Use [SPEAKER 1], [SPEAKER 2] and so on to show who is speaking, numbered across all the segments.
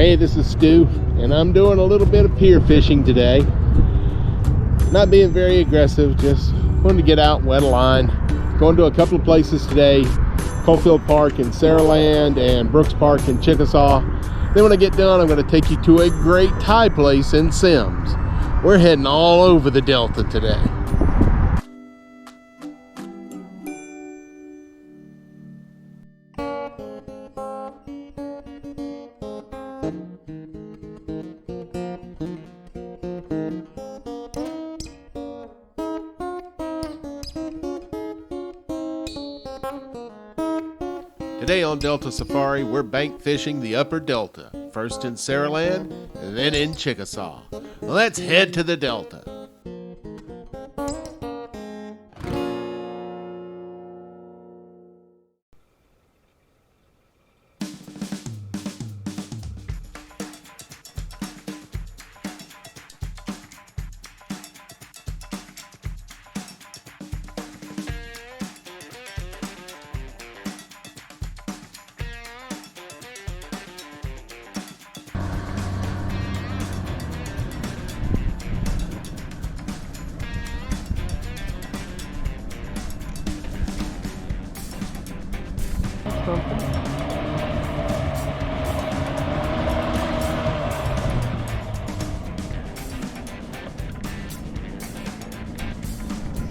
[SPEAKER 1] Hey, this is Stu, and I'm doing a little bit of pier fishing today. Not being very aggressive, just wanted to get out and wet a line. Going to a couple of places today, Coalfield Park in Saraland and Brooks Park in Chickasaw. Then when I get done, I'm going to take you to a great Thai place in Semmes. We're heading all over the Delta today. Today on Delta Safari, we're bank fishing the upper Delta, first in Saraland and then in Chickasaw. Let's head to the Delta.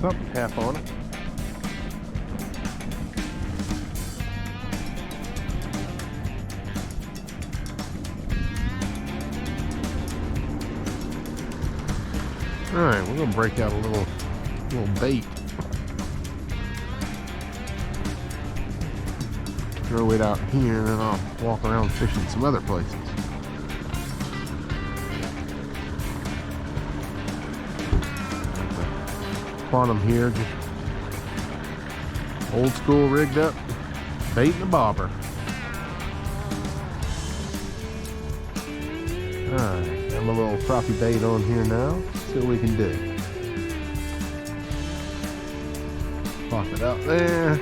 [SPEAKER 1] Something half on it. All right, we're gonna break out a little bait. Throw it out here, and then I'll walk around fishing some other places. Bottom here, just old school rigged up bait and a bobber. Alright, got my little crappie bait on here now. See what we can do. Pop it out there.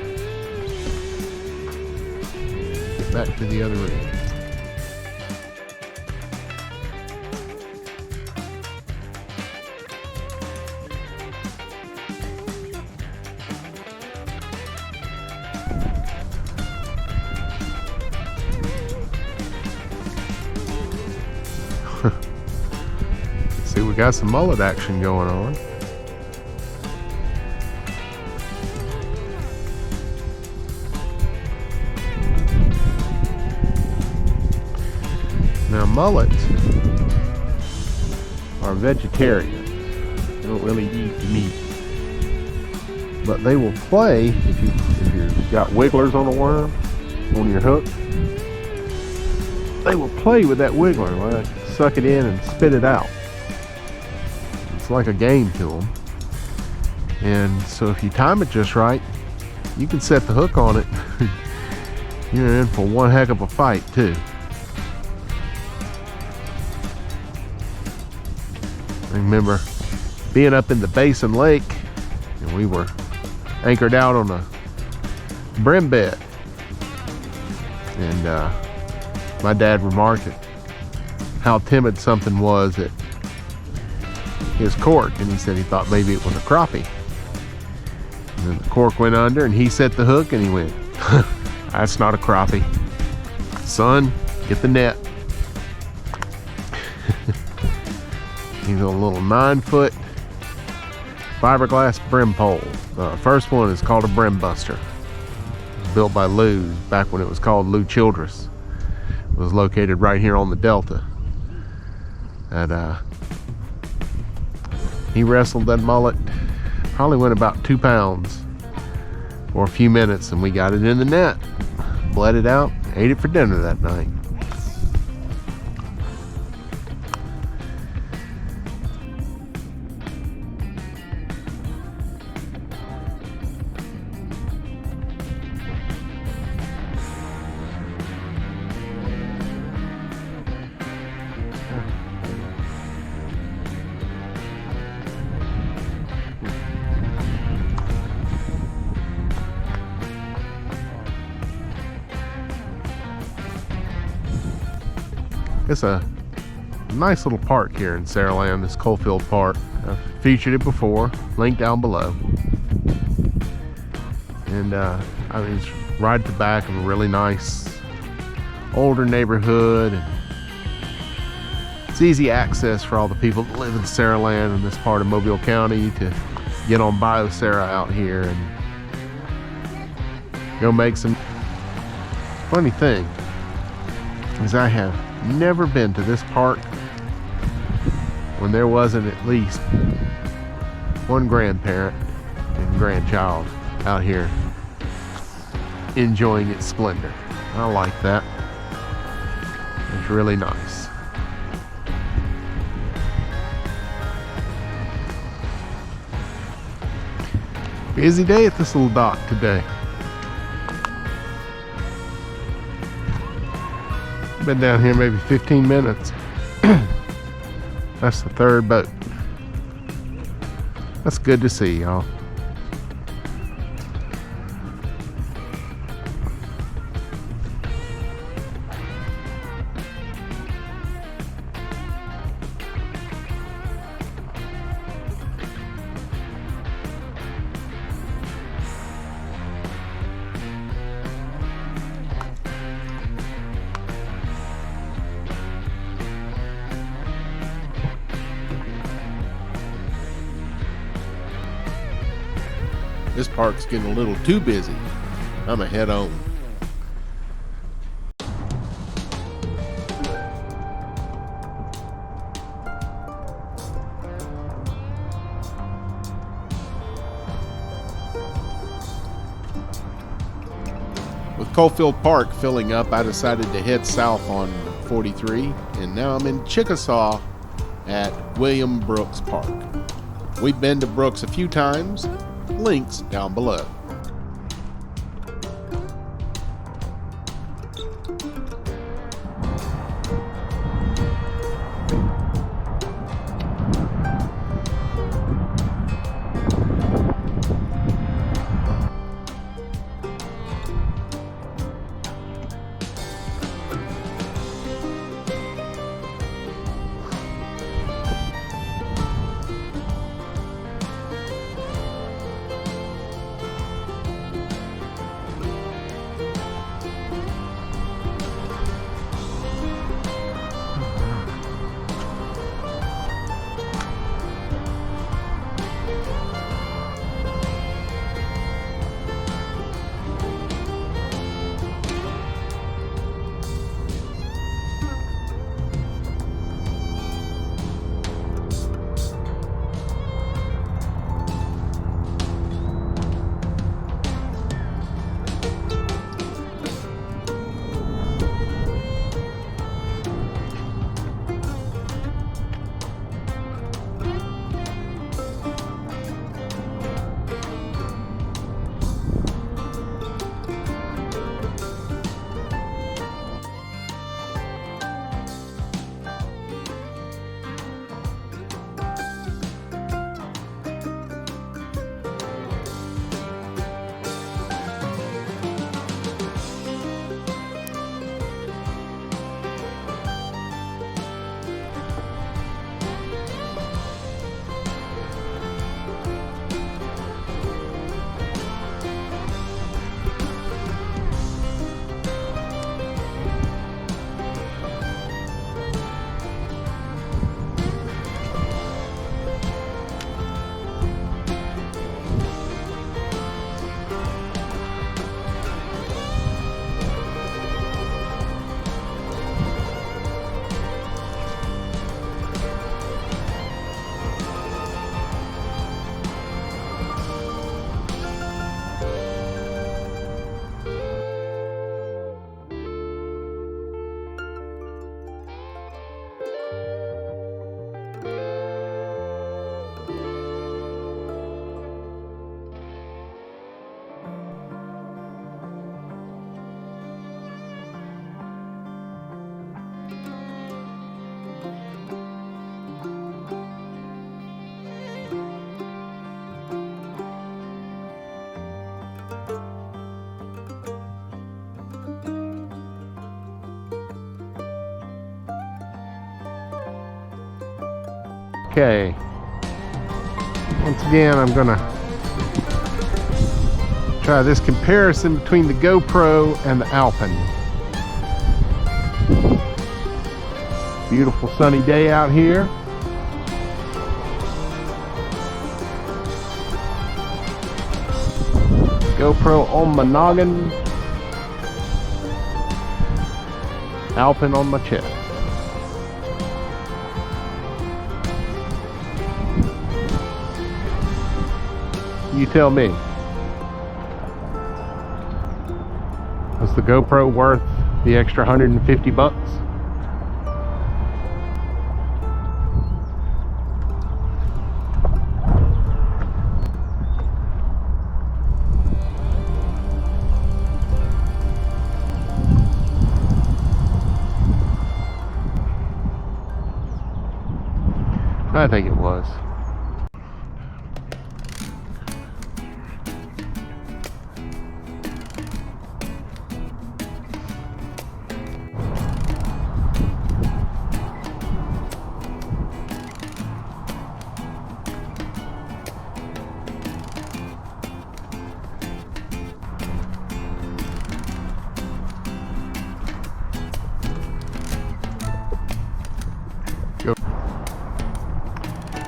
[SPEAKER 1] Get back to the other rig. See, we got some mullet action going on. Now, mullets are vegetarians. They don't really eat meat, but they will play if you've got wigglers on a worm on your hook. They will play with that wiggler, like suck it in and spit it out. It's like a game to them. And so if you time it just right, you can set the hook on it. You're in for one heck of a fight too. I remember being up in the Basin Lake, and we were anchored out on a brim bed, and my dad remarked at how timid something was at his cork, and he said he thought maybe it was a crappie. And then the cork went under, and he set the hook, and he went, "That's not a crappie. Son, get the net." He's on a little 9-foot fiberglass brim pole. First one is called a brim buster. It was built by Lou's back when it was called Lou Childress. It was located right here on the Delta. And he wrestled that mullet, probably went about 2 pounds for a few minutes, and we got it in the net, bled it out, ate it for dinner that night. It's a nice little park here in Saraland, this Coalfield Park. I've featured it before, link down below. And I mean, it's right at the back of a really nice older neighborhood. And it's easy access for all the people that live in Saraland in this part of Mobile County to get on Biosara out here and go make some. Funny thing is I have never been to this park when there wasn't at least one grandparent and grandchild out here enjoying its splendor. I like that. It's really nice. Busy day at this little dock today. Been down here maybe 15 minutes. That's the third boat. That's good to see, y'all. This park's getting a little too busy. I'm a head on. With Coalfield Park filling up, I decided to head south on 43, and now I'm in Chickasaw at William Brooks Park. We've been to Brooks a few times. Links down below. Okay. Once again, I'm gonna try this comparison between the GoPro and the Alpen. Beautiful sunny day out here. GoPro on my noggin, Alpen on my chest. You tell me. Was the GoPro worth the extra $150? I think it was.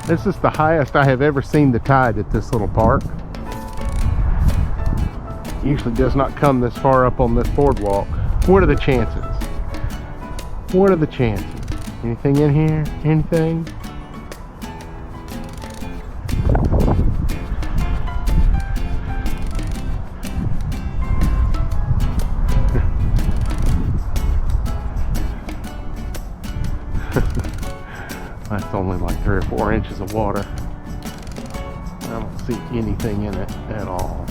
[SPEAKER 1] This is the highest I have ever seen the tide at this little park. Usually does not come this far up on this boardwalk. What are the chances? What are the chances? Anything in here? Anything? That's only like 3 or 4 inches of water. I don't see anything in it at all.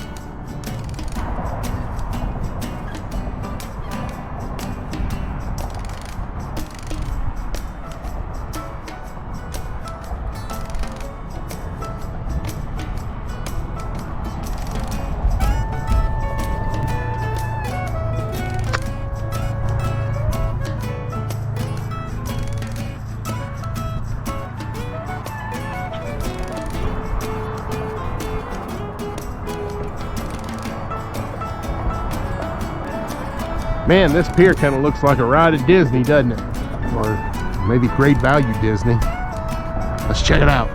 [SPEAKER 1] Man, this pier kind of looks like a ride at Disney, doesn't it? Or maybe Great Value Disney. Let's check it out.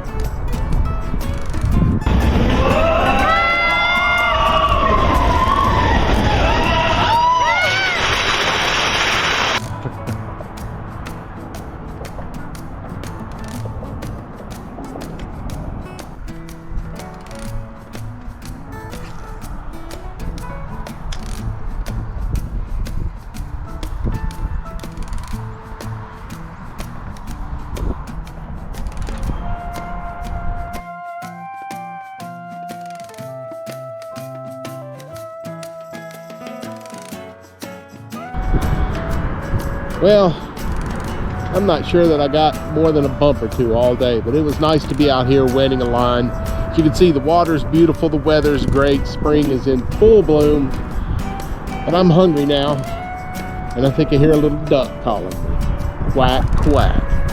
[SPEAKER 1] Well, I'm not sure that I got more than a bump or two all day, but it was nice to be out here wetting a line. As you can see, the water's beautiful, the weather's great, spring is in full bloom, but I'm hungry now, and I think I hear a little duck calling me. Quack, quack.